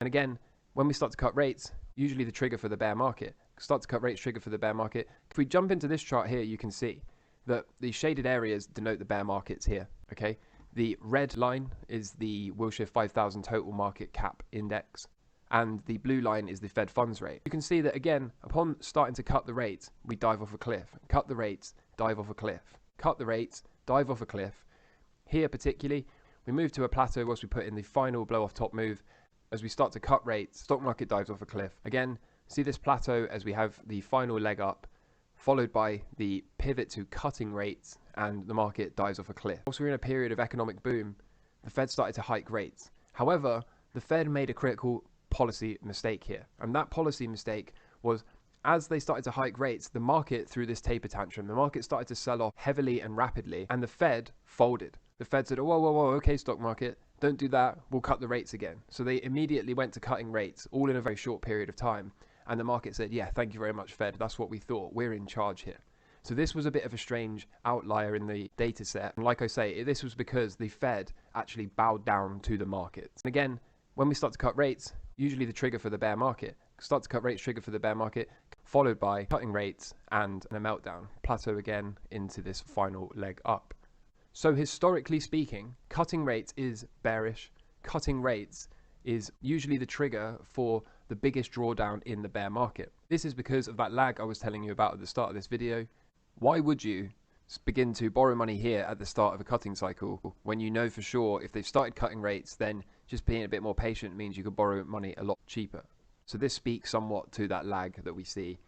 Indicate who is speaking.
Speaker 1: And again, when we start to cut rates, usually the trigger for the bear market. Start to cut rates, trigger for the bear market. If we jump into this chart here, you can see that the shaded areas denote the bear markets here, okay? The red line is the Wilshire 5000 total market cap index, and the blue line is the Fed funds rate. You can see that again, upon starting to cut the rates, we dive off a cliff. Cut the rates, dive off a cliff. Cut the rates, dive off a cliff. Here particularly, we move to a plateau once we put in the final blow off top move. As we start to cut rates, stock market dives off a cliff. Again, see this plateau as we have the final leg up, followed by the pivot to cutting rates, and the market dives off a cliff. Also, we're in a period of economic boom. The Fed started to hike rates. However, the Fed made a critical policy mistake here. And that policy mistake was, as they started to hike rates, the market threw this taper tantrum. The market started to sell off heavily and rapidly, and the Fed folded. The Fed said, oh, whoa, okay, stock market, don't do that, we'll cut the rates again. So they immediately went to cutting rates, all in a very short period of time. And the market said, yeah, thank you very much, Fed. That's what we thought. We're in charge here. So this was a bit of a strange outlier in the data set. And like I say, this was because the Fed actually bowed down to the markets. And again, when we start to cut rates, usually the trigger for the bear market. Start to cut rates, trigger for the bear market, followed by cutting rates and a meltdown. Plateau again into this final leg up. So historically speaking, cutting rates is bearish. Cutting rates is usually the trigger for the biggest drawdown in the bear market. This is because of that lag I was telling you about at the start of this video. Why would you begin to borrow money here at the start of a cutting cycle when you know for sure if they've started cutting rates, then just being a bit more patient means you could borrow money a lot cheaper? So this speaks somewhat to that lag that we see